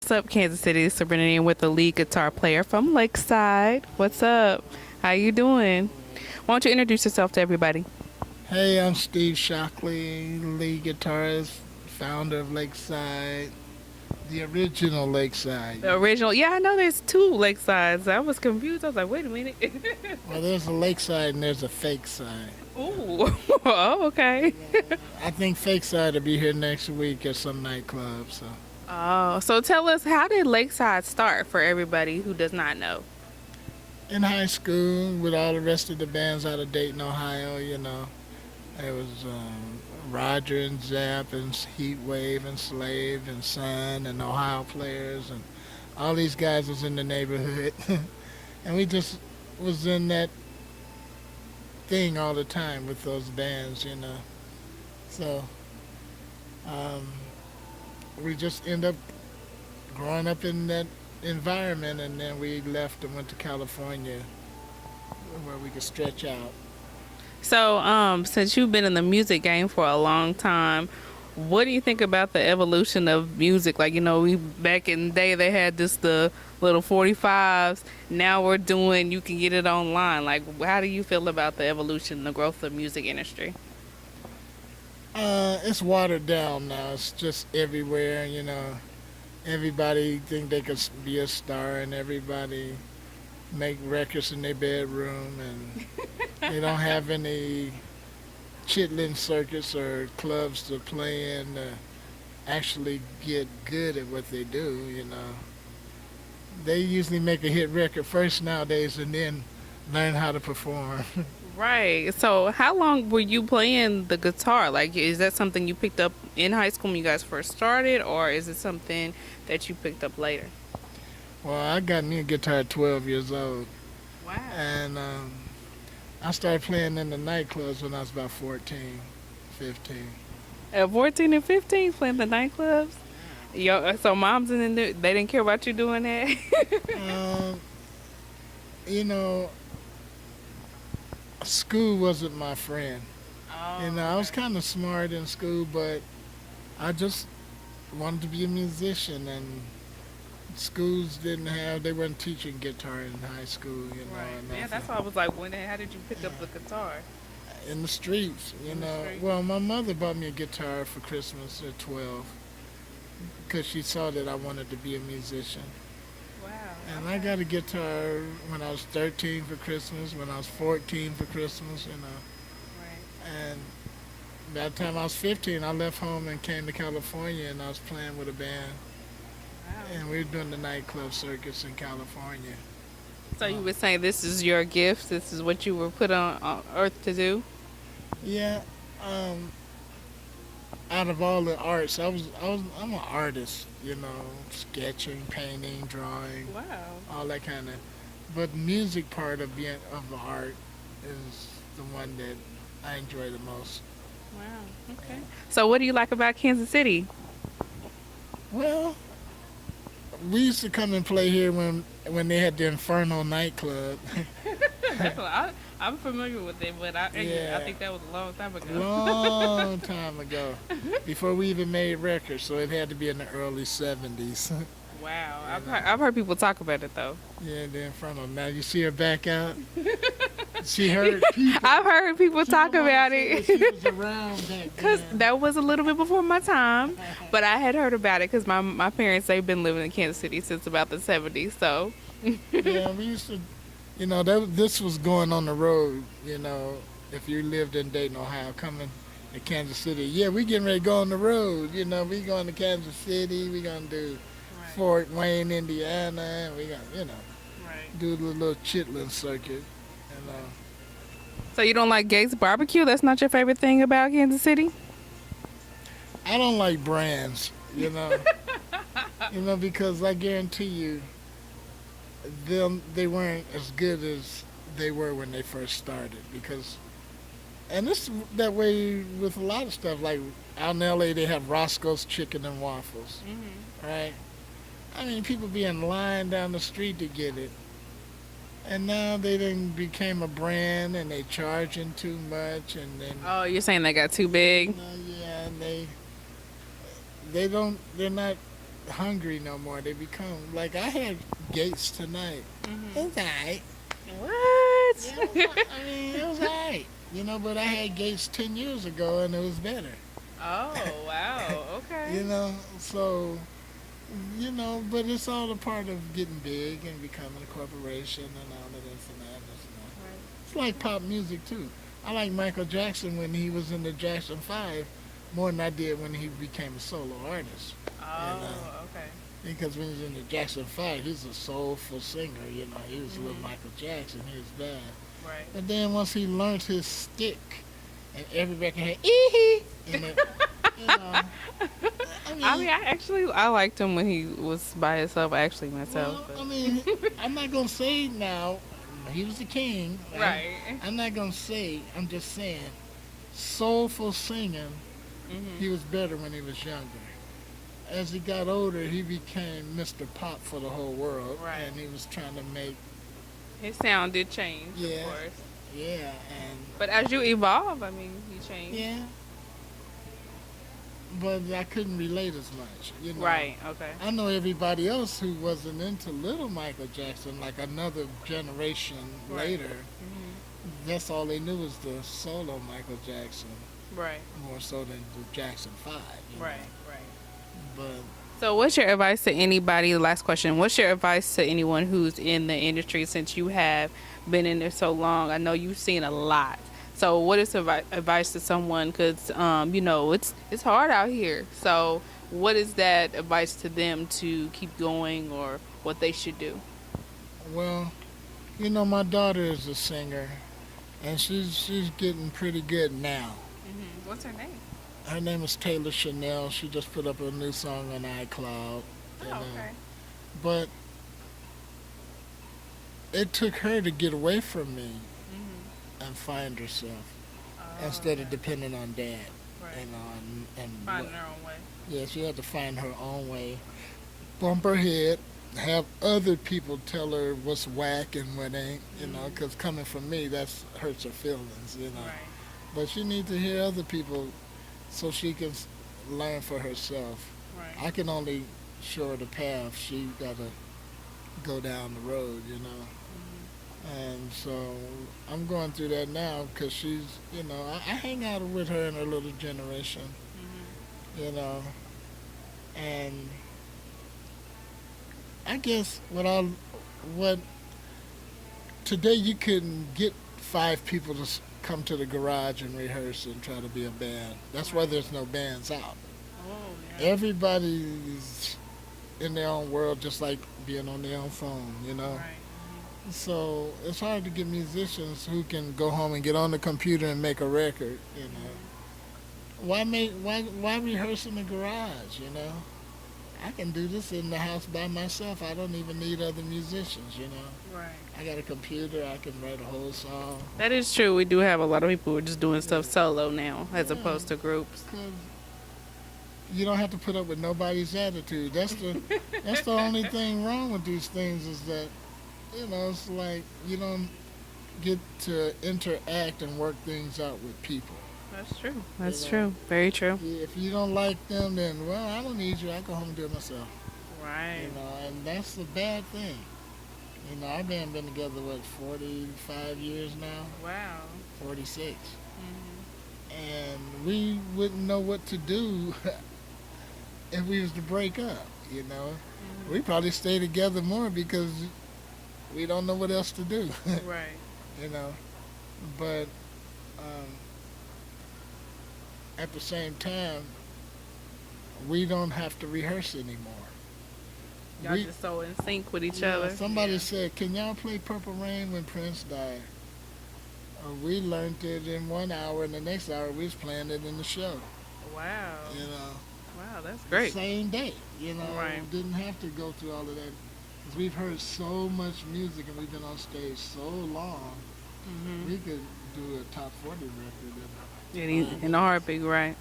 What's up, Kansas City? It's Serenity with the lead guitar player from Lakeside. What's up? How you doing? Why don't you introduce yourself to everybody? Hey, I'm Steve Shockley, lead guitarist, founder of Lakeside, the original Lakeside. The original. Yeah, I know there's two Lakesides. I was confused. I was like, wait a minute. Well, there's a Lakeside and there's a fake side. Ooh. Oh, okay. I think fake side will be here next week at some nightclub. So, Oh, so tell us, how did Lakeside start for everybody who does not know? in high school, with all the rest of the bands out of Dayton, Ohio, it was Roger and Zapp and Heat Wave and Slave and Sun and Ohio Players and all these guys was in the neighborhood, and we just was in that thing all the time with those bands. So um, we just end up growing up in that environment, and then we left and went to California where we could stretch out. So, since you've been in the music game for a long time, what do you think about the evolution of music? Like, we back in the day they had the little 45s. Now we're doing, you can get it online. Like, how do you feel about the evolution, the growth of the music industry? It's watered down now. It's just everywhere. Everybody think they could be a star, and everybody make records in their bedroom, and they don't have any chitlin circuits or clubs to play in to actually get good at what they do. They usually make a hit record first nowadays and then learn how to perform. Right. So, how long were you playing the guitar? Like, is that something you picked up in high school when you guys first started, or is it something that you picked up later? Well, I got me a guitar at 12 years old, Wow. and I started playing in the nightclubs when I was about 14, 15. At 14 and 15, playing the nightclubs? So moms they didn't care about you doing that? Um, you know, School wasn't my friend. Oh, I was kind of smart in school, but I just wanted to be a musician, and they weren't teaching guitar in high school, right. and Yeah, that's why I was like, how did you pick up the guitar? in the streets, In the street? Well, my mother bought me a guitar for Christmas at 12 because she saw that I wanted to be a musician. Wow. And I got a guitar when I was 13 for Christmas, when I was 14 for Christmas. Right. And by the time I was 15, I left home and came to California, and I was playing with a band. Wow. And we were doing the nightclub circus in California. So you would say this is your gift? This is what you were put on earth to do? Yeah, out of all the arts, I'm an artist, sketching, painting, drawing, Wow. all that kind of. But the music part of the art is the one that I enjoy the most. Wow. Okay. So what do you like about Kansas City? Well, we used to come and play here when they had the Inferno nightclub. I'm familiar with it, but I Yeah. think that was a long time ago. Long time ago, before we even made records, so it had to be in the early 70s. Wow. Yeah. I've heard people talk about it, though. Yeah, the Inferno. Now you see her back out. She heard people. I've heard people talk wanna about say that it. She was around back Because then. that was a little bit before my time, but I had heard about it because my parents, they've been living in Kansas City since about the 70s, so. Yeah, we used to, this was going on the road, if you lived in Dayton, Ohio, coming to Kansas City. Yeah, we getting ready to go on the road, we going to Kansas City, we going to do Fort Wayne, Indiana, and we going to, Right. do the little chitlin circuit, So you don't like Gates Barbecue? That's not your favorite thing about Kansas City? I don't like brands, because I guarantee you, they weren't as good as they were when they first started. And it's that way with a lot of stuff. Like out in LA, they have Roscoe's Chicken and Waffles, right? I mean, people be in line down the street to get it. And now they then became a brand, and they charging too much, and then Oh, you're saying they got too big? yeah, and they're not hungry no more. They become like I had Gates tonight. It's alright. What? Yeah, I mean it was alright. But I had Gates 10 years ago and it was better. Oh, wow. Okay. So but it's all a part of getting big and becoming a corporation and all of this and that. Right. It's like pop music too. I like Michael Jackson when he was in the Jackson 5 more than I did when he became a solo artist. Oh, okay. Because when he was in the Jackson 5, he's a soulful singer. He was a little Michael Jackson. He was bad. Right. But then once he learned his stick, and every record had ee in it, you know. I liked him when he was by himself. Actually, myself. Well, I'm not gonna say now. He was the king. Right. I'm not gonna say. I'm just saying, soulful singing. He was better when he was younger. As he got older, he became Mr. Pop for the whole world, Right. and he was trying to make His sound did change, Yeah. of course. and But as you evolve, I mean, you change. yeah. But I couldn't relate as much. Right. Okay. I know everybody else who wasn't into little Michael Jackson, like another generation Right. later. That's all they knew was the solo Michael Jackson, Right. more so than the Jackson 5. Right. Right. But So, what's your advice to anybody? The last question. What's your advice to anyone who's in the industry since you have been in there so long? I know you've seen a lot. So, what is advice to someone? Because it's hard out here. So, what is that advice to them to keep going, or what they should do? well, my daughter is a singer, and she's getting pretty good now. What's her name? Her name is Taylor Chanel. She just put up a new song on iCloud. Okay. But it took her to get away from me and find herself instead of depending on dad. Right. And Finding her own way. yeah, she had to find her own way, bump her head, have other people tell her what's whack and what ain't, because coming from me, that hurts her feelings, Right. But she needs to hear other people so she can learn for herself. Right. I can only show her the path. She got to go down the road, And so I'm going through that now because she's, I hang out with her and her little generation, and I guess what today you couldn't get 5 people to come to the garage and rehearse and try to be a band. That's why there's no bands out. Oh, yeah. Everybody's in their own world, just like being on their own phone, Right. So it's hard to get musicians who can go home and get on the computer and make a record, Why rehearse in the garage, I can do this in the house by myself. I don't even need other musicians, Right. I got a computer, I can write a whole song. That is true. We do have a lot of people who are just doing stuff solo now, as Yeah. opposed to groups. 'Cause you don't have to put up with nobody's attitude. That's the only thing wrong with these things is that, it's like you don't get to interact and work things out with people. That's true. That's know. true. Very true. If you don't like them, then, well, I don't need you. I go home and do it myself. Right. And that's a bad thing. I've been together, 45 years now? Wow. 46. And we wouldn't know what to do if we was to break up, We probably stay together more because we don't know what else to do, Right. But at the same time, we don't have to rehearse anymore. Y'all just so in sync with each other. Somebody said, can y'all play Purple Rain when Prince died? We learned it in 1 hour, and the next hour we was playing it in the show. Wow. Wow, that's The great. same day, Right. Didn't have to go through all of that. Because we've heard so much music and we've been on stage so long, we could do a top 40 record. In a heartbeat, right?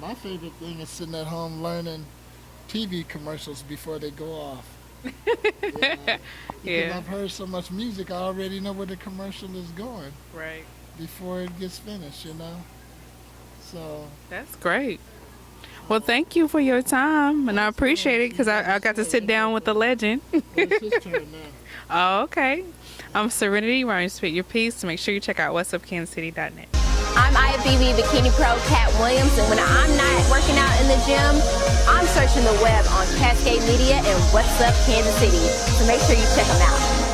My favorite thing is sitting at home learning TV commercials before they go off. Because Yeah. I've heard so much music, I already know where the commercial is going Right. before it gets finished, So, That's great. Well, thank you for your time, and I appreciate it because I got to sit down with the legend. It's his turn now. Oh, okay. I'm Serenity, where I spit your piece. So make sure you check out whatsupkansascity.net. I'm IFBB Bikini Pro Cat Williams, and when I'm not working out in the gym, I'm searching the web on Cascade Media and What's Up Kansas City. So make sure you check them out.